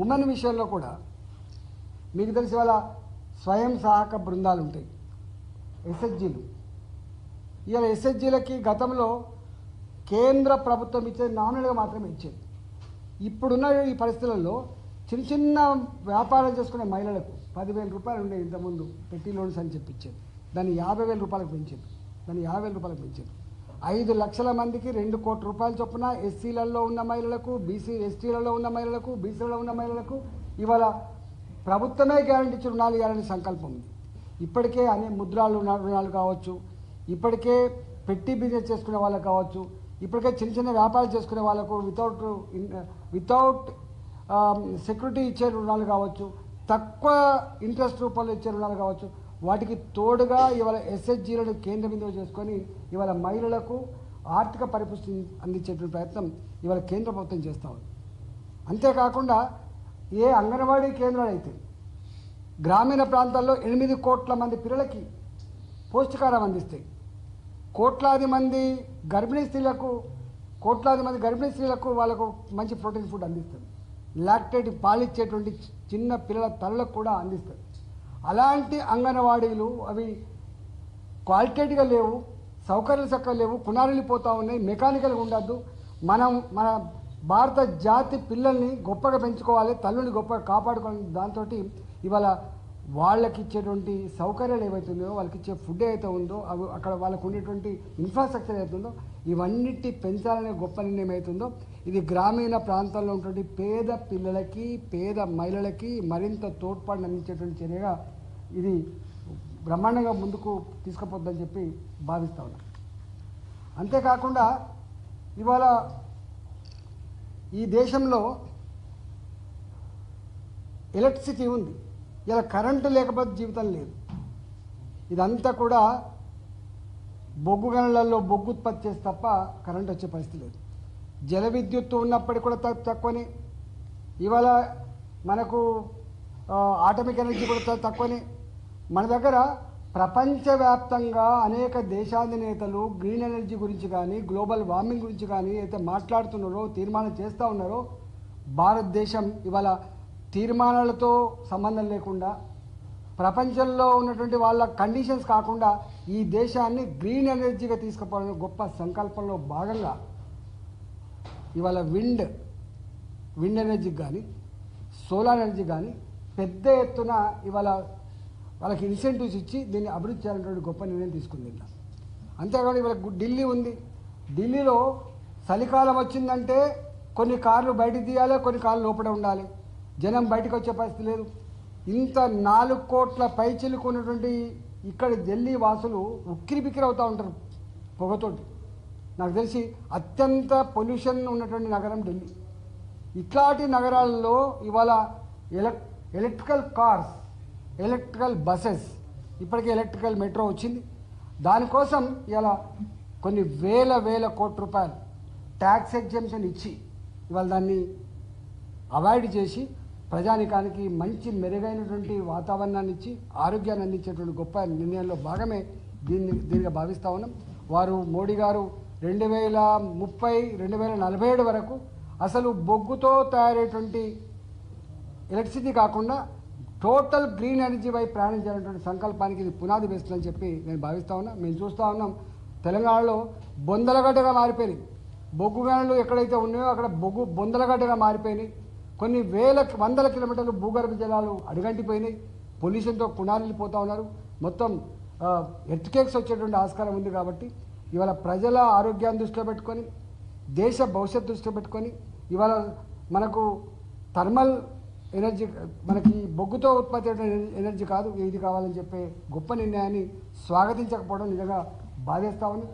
Women విషయంలో కూడా మీకు తెలిసి వాళ్ళ స్వయం సహాయక బృందాలు ఉంటాయి, ఎస్హెచ్జీలు. ఇవాళ ఎస్హెచ్జీలకి గతంలో కేంద్ర ప్రభుత్వం ఇచ్చేది నామినల్గా మాత్రమే ఇచ్చేది. ఇప్పుడున్న ఈ పరిస్థితులలో చిన్న చిన్న వ్యాపారం చేసుకునే మహిళలకు 10,000 రూపాయలు ఉండేది ఇంతకుముందు పెట్టి లోన్స్ అని చెప్పించేది. దాన్ని 50,000 రూపాయలకు పెంచింది. 5 లక్షల మందికి 2 కోట్ల రూపాయల చొప్పున ఎస్సీలలో ఉన్న మహిళలకు, ఎస్టీలలో ఉన్న మహిళలకు, బీసీలలో ఉన్న మహిళలకు ఇవాళ ప్రభుత్వమే గ్యారంటీ ఇచ్చి రుణాలు ఇవ్వాలని సంకల్పం ఉంది. ఇప్పటికే అనే ముద్రాలు రుణాలు కావచ్చు, ఇప్పటికే పెట్టి బిజినెస్ చేసుకునే వాళ్ళకు కావచ్చు, ఇప్పటికే చిన్న చిన్న వ్యాపారాలు చేసుకునే వాళ్ళకు వితౌట్ సెక్యూరిటీ ఇచ్చే రుణాలు కావచ్చు, తక్కువ ఇంట్రెస్ట్ రూపంలో ఇచ్చే రుణాలు కావచ్చు, వాటికి తోడుగా ఇవాళ ఎస్హెచ్జీలను కేంద్ర బిందువు చేసుకొని ఇవాళ మహిళలకు ఆర్థిక పరిపుష్టిని అందించేటువంటి ప్రయత్నం ఇవాళ కేంద్ర ప్రభుత్వం చేస్తూ ఉంది. అంతేకాకుండా ఏ అంగన్వాడీ కేంద్రాలు అయితే గ్రామీణ ప్రాంతాల్లో 8 కోట్ల మంది పిల్లలకి పౌష్టికాహారం అందిస్తాయి, కోట్లాది మంది గర్భిణీ స్త్రీలకు వాళ్ళకు మంచి ప్రోటీన్ ఫుడ్ అందిస్తుంది, లాక్టేట్ పాలిచ్చేటువంటి చిన్న పిల్లల తల్లులకు కూడా అందిస్తుంది. అలాంటి అంగన్వాడీలు అవి క్వాలిటేట్గా లేవు, సౌకర్యాలు చక్కగా లేవు, పునారిల్లిపోతూ ఉన్నాయి, మెకానికల్గా ఉండద్దు. మన భారత జాతి పిల్లల్ని గొప్పగా పెంచుకోవాలి, తల్లుని గొప్పగా కాపాడుకోవాలి. దాంతో ఇవాళ వాళ్ళకి ఇచ్చేటువంటి సౌకర్యాలు ఏవైతుందో, వాళ్ళకి ఇచ్చే ఫుడ్ ఏదైతే ఉందో, అవి అక్కడ వాళ్ళకు ఉండేటువంటి ఇన్ఫ్రాస్ట్రక్చర్ ఏదైతుందో ఇవన్నిటి పెంచాలనే గొప్ప నిర్ణయం అవుతుందో ఇది గ్రామీణ ప్రాంతాల్లో ఉన్నటువంటి పేద పిల్లలకి, పేద మహిళలకి మరింత తోడ్పాటును అందించేటువంటి చర్యగా ఇది బ్రహ్మాండంగా ముందుకు తీసుకుపోద్దని చెప్పి భావిస్తా ఉన్నాం. అంతేకాకుండా ఇవాళ ఈ దేశంలో ఎలక్ట్రిసిటీ ఉంది, ఇలా కరెంటు లేకపోతే జీవితం లేదు. ఇదంతా కూడా బొగ్గు గనులలో బొగ్గు ఉత్పత్తి చేసి తప్ప కరెంట్ వచ్చే పరిస్థితి లేదు. జల విద్యుత్తు ఉన్నప్పటికీ కూడా తక్కువనే, ఇవాళ మనకు ఆటమిక్ ఎనర్జీ కూడా తక్కువనే. మన దగ్గర ప్రపంచవ్యాప్తంగా అనేక దేశాధినేతలు గ్రీన్ ఎనర్జీ గురించి కానీ, గ్లోబల్ వార్మింగ్ గురించి కానీ అయితే మాట్లాడుతున్నారో, తీర్మానం చేస్తూ ఉన్నారో, భారతదేశం ఇవాళ తీర్మానాలతో సంబంధం లేకుండా ప్రపంచంలో ఉన్నటువంటి వాళ్ళ కండిషన్స్ కాకుండా ఈ దేశాన్ని గ్రీన్ ఎనర్జీగా తీసుకుపోవాలని గొప్ప సంకల్పంలో భాగంగా ఇవాళ విండ్ ఎనర్జీకి కానీ, సోలార్ ఎనర్జీ కానీ పెద్ద ఎత్తున ఇవాళ వాళ్ళకి ఇన్సెంటివ్స్ ఇచ్చి దీన్ని అభివృద్ధి చేయాలనేటువంటి గొప్ప నిర్ణయం తీసుకుంది. అంతేకాదు ఇవాళ ఢిల్లీ ఉంది, ఢిల్లీలో చలికాలం వచ్చిందంటే కొన్ని కార్లు బయటికి తీయాలి, కొన్ని కార్లు లోపల ఉండాలి, జనం బయటకు వచ్చే పరిస్థితి లేదు. ఇంత 4 కోట్ల పైచిలుకున్నటువంటి ఇక్కడ ఢిల్లీ వాసులు ఉక్కిరి బిక్కిరి అవుతూ ఉంటారు పొగతోటి. నాకు తెలిసి అత్యంత పొల్యూషన్ ఉన్నటువంటి నగరం ఢిల్లీ. ఇట్లాంటి నగరాల్లో ఇవాళ ఎలక్ట్రికల్ కార్స్, ఎలక్ట్రికల్ బస్సెస్, ఇప్పటికే ఎలక్ట్రికల్ మెట్రో వచ్చింది. దానికోసం ఇలా కొన్ని వేల కోట్ల రూపాయలు ట్యాక్స్ ఎగ్జెంప్షన్ ఇచ్చి ఇవాళ దాన్ని అవాయిడ్ చేసి ప్రజానికానికి మంచి మెరుగైనటువంటి వాతావరణాన్ని ఇచ్చి ఆరోగ్యాన్ని అందించేటువంటి గొప్ప నిర్ణయంలో భాగమే దీనిగా భావిస్తూ ఉన్నాం. మోడీ గారు 2030, 2047 వరకు అసలు బొగ్గుతో తయారయ్యేటువంటి ఎలక్ట్రిసిటీ కాకుండా టోటల్ గ్రీన్ ఎనర్జీ వైపు ప్రయాణం చేయాలనేటువంటి సంకల్పానికి ఇది పునాది వేస్తుందని చెప్పి నేను భావిస్తూ ఉన్నా. మేము చూస్తూ ఉన్నాం తెలంగాణలో బొందలగడ్డగా మారిపోయినాయి. బొగ్గు గనులు ఎక్కడైతే ఉన్నాయో అక్కడ బొందలగడ్డగా మారిపోయినాయి. కొన్ని వందల కిలోమీటర్లు భూగర్భ జలాలు అడుగంటిపోయినాయి, పొల్యూషన్తో పునారిల్లిపోతూ ఉన్నారు. మొత్తం ఎర్త్‌క్వేక్స్ వచ్చేటువంటి ఆస్కారం ఉంది. కాబట్టి ఇవాళ ప్రజల ఆరోగ్యాన్ని దృష్టిలో పెట్టుకొని, దేశ భవిష్యత్తు దృష్టిలో పెట్టుకొని ఇవాళ మనకు థర్మల్ ఎనర్జీ, మనకి బొగ్గుతో ఉత్పత్తి ఎనర్జీ కాదు ఇది కావాలని చెప్పే గొప్ప నిర్ణయాన్ని స్వాగతించకపోవడం నిజంగా బాధేస్తూ ఉంది.